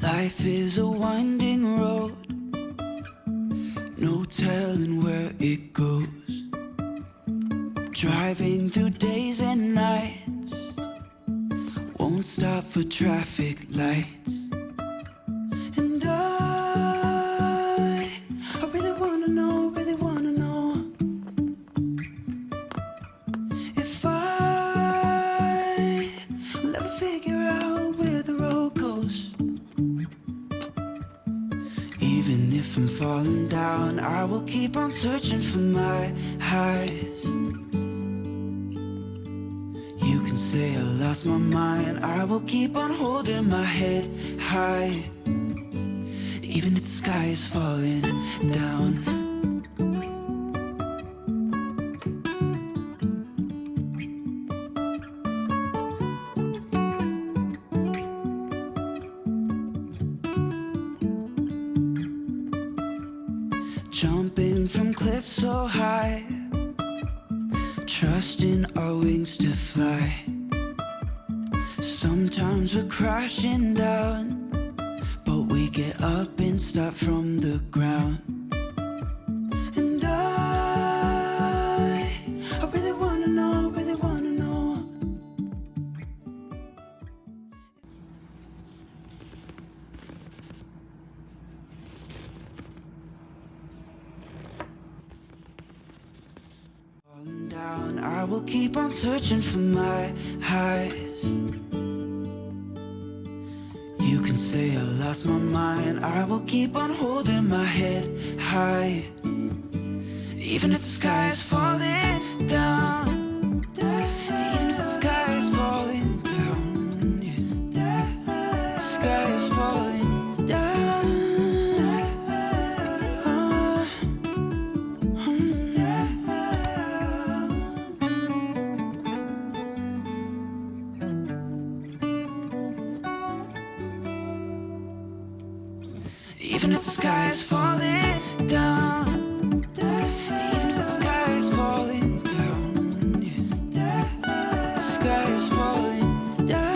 Life is a winding road, no telling where it goes. Driving through days and nights, won't stop for traffic lights. And I really wanna know if I will ever figure out where the road goes. Even if I'm falling down, I will keep on searching for my highs. You can say I lost my mind, I will keep on holding my head high. Even if the sky is falling down. Jumping from cliffs so high, trusting our wings to fly. Sometimes we're crashing down, but we get up and start from the ground. And I really wanna know will keep on searching for my highs. You can say I lost my mind, I will keep on holding my head high. Even if the sky is falling down, even if the sky is falling down, yeah. The sky is falling down. Even if the sky is falling down, even if the sky is falling down, yeah. The sky is falling down.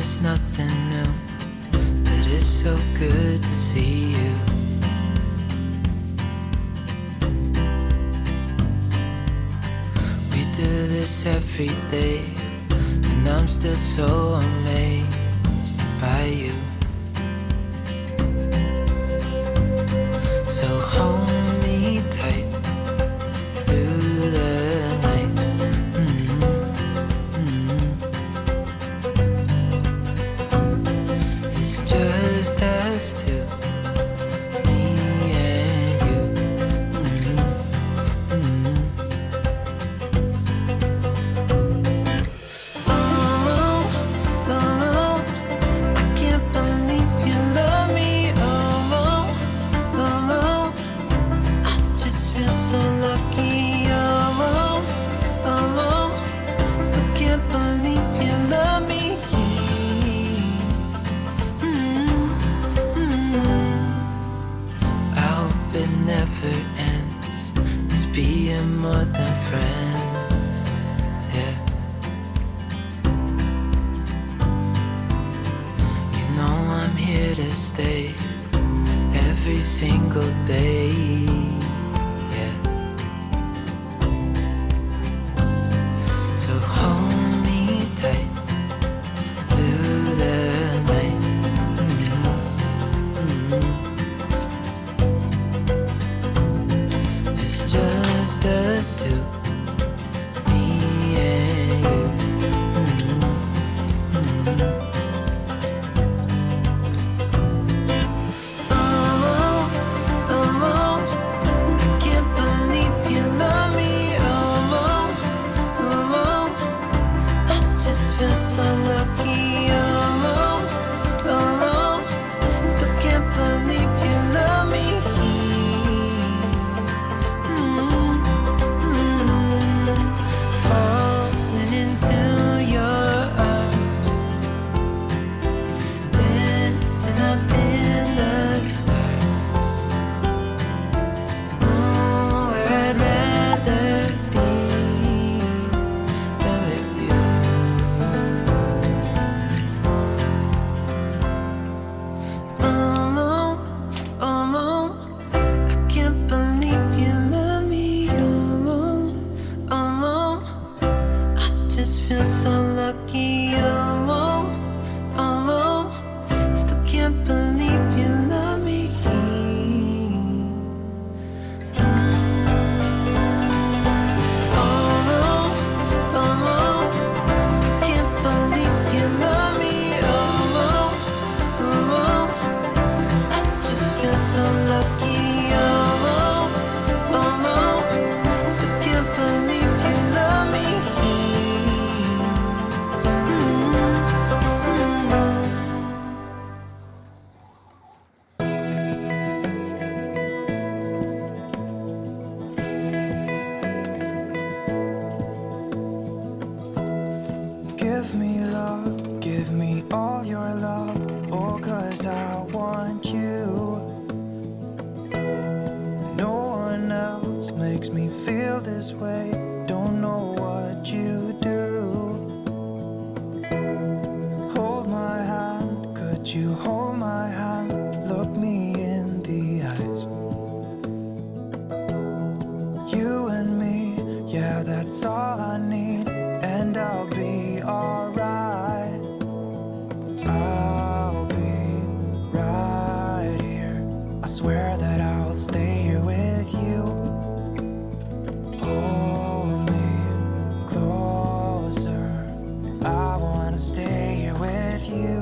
It's nothing new, but it's so good to see you. We do this every day, and I'm still so amazed by you. So hold me tight through the night. It's just us two, me and you. Oh, oh, I can't believe you love me. Oh, oh, I just feel so lucky. Oh, oh, still can't believe you love me. I hope it never ends, this being more than friends, yeah. You know I'm here to stay every single day, yeah. So hold me tight through the night. It's just us two, me and you. Oh, oh, I can't believe you love me. Oh, oh, I just feel so lucky. Oh, oh, still can't believe you love me. rising up in the stars. Oh, where I'd rather be than with you. Oh, oh, I can't believe you love me. Oh, oh, I just feel so lucky. Oh, oh, still can't believe you love me. Oh, oh, I can't believe you love me. Oh, oh, I just feel so lucky. Oh, oh, still can't believe you love me. Give me love, give me all your love, oh, 'cause I want you. No one else makes me feel this way, don't know what you do. Hold my hand, could you hold my hand, look me in the eyes. You and me, yeah, that's all I need, and I'll be alright. I'll be right here. I swear that I'll stay here with you. Hold me closer. I wanna stay here with you.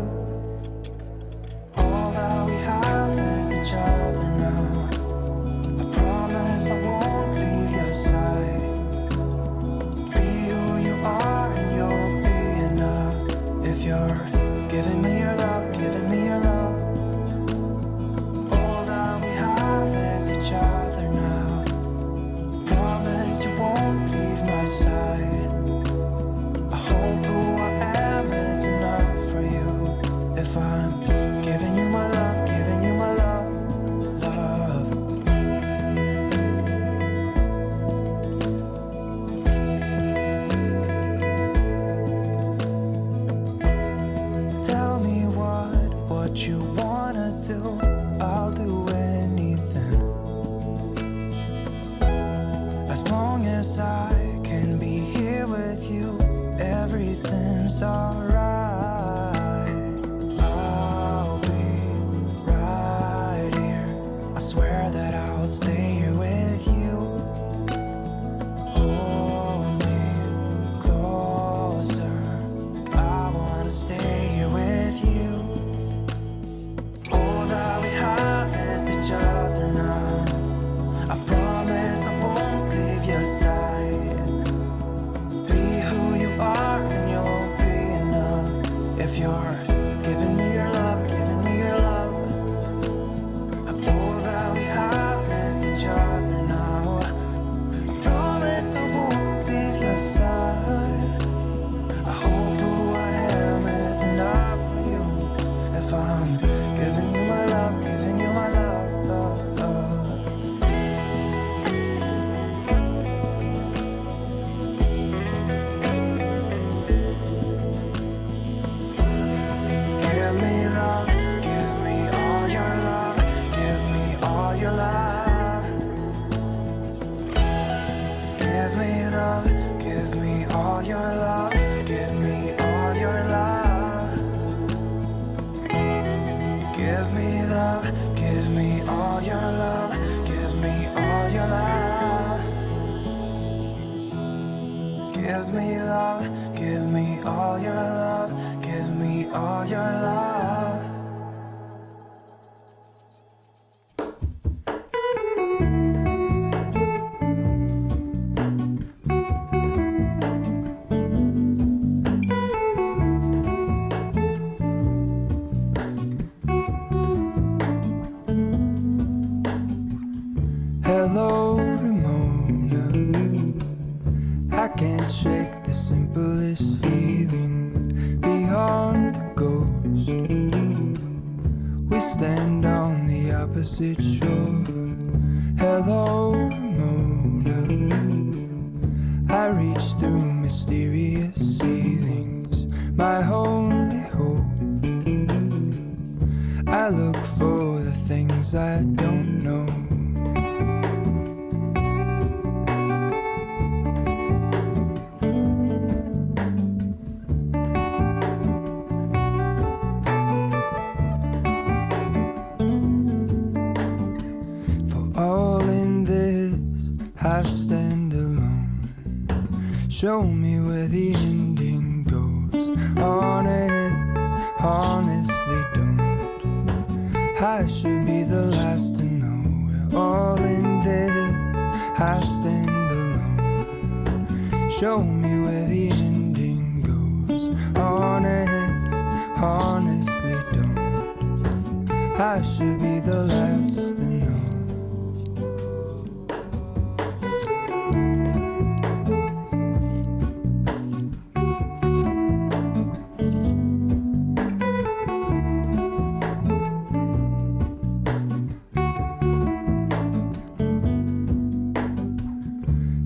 All that we have is each other now. I promise I won't leave your side. Be who you are and you'll be enough. If you're giving me your love, giving me your love. All that we have is each other now. Promise you won't leave my side. I hope who I am is enough for you. If I'm giving you my love, giving you my love, love. Tell me what you wanna do. I'll do anything. As long as I can be here with you, everything's alright. I'll be right here. I swear that I'll stay here with you. Hold me closer. I wanna stay here with you. All that we have is each other now. I promise I won't leave your side. Be who you are and you'll be enough. If you're giving me your love, giving me your love. All that we have is each other now. I promise I won't leave your side. I hope who I am is enough for you. If I'm giving you my love, giving you my love, love, love. Give me love, give me all your love, give me all your love. Give me love, give me all your love, give me all your love. Give me love, give me all your love, give me all your love. Give me love, give me all your love, give me all your love. Hello, Ramona. I can't shake the simplest feeling beyond the ghost We stand on the opposite shore. Hello, Ramona. I reach through mysterious ceilings, my only hope. I look for the things I don't know. I stand alone. Show me where the ending goes. Honest, honestly don't. I should be the last to know. We're all in this. I stand alone. Show me where the ending goes. Honest, honestly don't. I should be the last to know.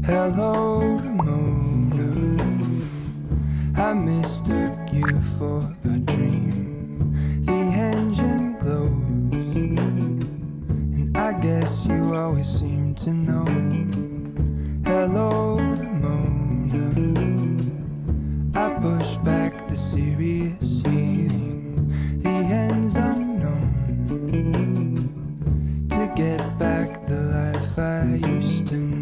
Hello, Ramona. I mistook you for a dream. The engine glows, and I guess you always seem to know. Hello, Ramona. I push back the serious feeling. The end's unknown. To get back the life I used to know.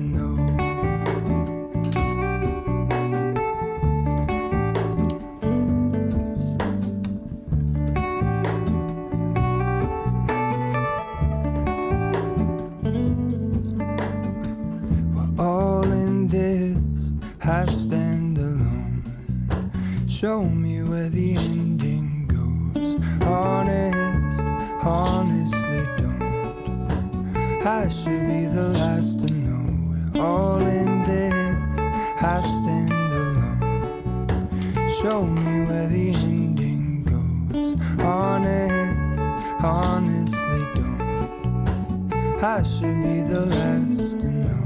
I stand alone. Show me where the ending goes. Honest, honestly don't. I should be the last to know. We're all in this. I stand alone. Show me where the ending goes. Honest, honestly don't. I should be the last to know.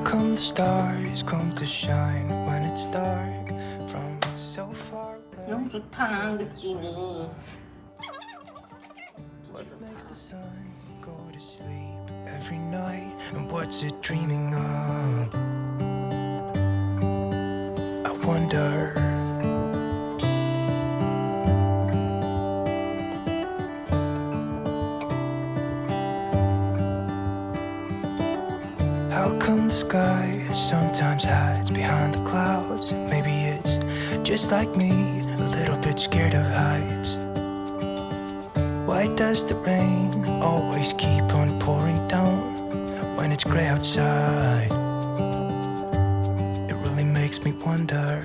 Come the stars come to shine when it's dark from so far away. 너무 좋다 느낌이. Makes the sun go to sleep every night, and what's it dreaming of? I wonder. How come the sky sometimes hides behind the clouds? Maybe it's just like me, a little bit scared of heights. Why does the rain always keep on pouring down when it's gray outside? It really makes me wonder.